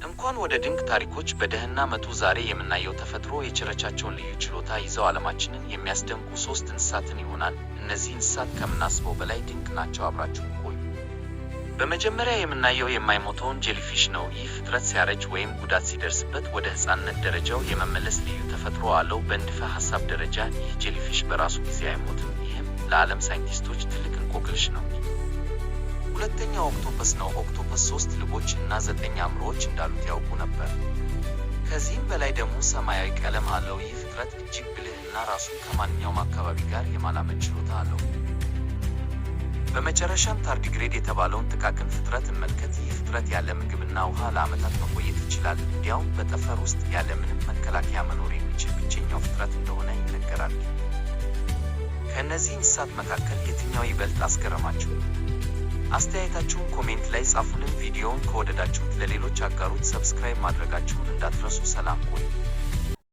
እንኳን ወደ ድንቅ ታሪኮች በደህና መጡ። ዛሬ የምናየው ተፈጥሮ የቸረቻቸውን ልዩ ችሎታ ይዘው ዓለማችንን የሚያስደንቁ 3 እንስሳትን ይሆናል። እነዚህ እንስሳት ከምናስበው በላይ ድንቅ ናቸው። አብራችሁን ቆዩ። በመጀመሪያ የምናየው የማይሞተውን ጄሊፊሽ ነው። ይህ ፍጥረት ሲያረጅ ወይም ጉዳት ሲደርስበት ወደ ሕፃንነት ደረጃው የመመለስ ልዩ ተፈጥሮ አለው። በንድፈ ሐሳብ ደረጃ ይህ ጄሊፊሽ በራሱ ጊዜ አይሞትም። ይህም ለዓለም ሳይንቲስቶች ትልቅ እንቆቅልሽ ነው። ሁለተኛው ኦክቶፐስ ነው። ኦክቶፐስ 3 ልቦች እና 9 አእምሮዎች እንዳሉት ያውቁ ነበር። ከዚህም በላይ ደግሞ ሰማያዊ ቀለም አለው። ይህ ፍጥረት እጅግ ብልህ እና ራሱን ከማንኛውም አካባቢ ጋር የማላመድ ችሎታ አለው። በመጨረሻም ታርዲግሬድ የተባለውን ጥቃቅን ፍጥረት እንመልከት። ይህ ፍጥረት ያለ ምግብና ውሃ ለዓመታት መቆየት ይችላል። እንዲያውም በጠፈር ውስጥ ያለ ምንም መከላከያ መኖር የሚችል ብቸኛው ፍጥረት እንደሆነ ይነገራል። ከእነዚህ እንስሳት መካከል የትኛው ይበልጥ አስገረማችሁ? አስተያየታችሁን ኮሜንት ላይ ጻፉልን። ቪዲዮውን ከወደዳችሁት ለሌሎች አጋሩት። ሰብስክራይብ ማድረጋችሁን እንዳትረሱ። ሰላም ቆዩ።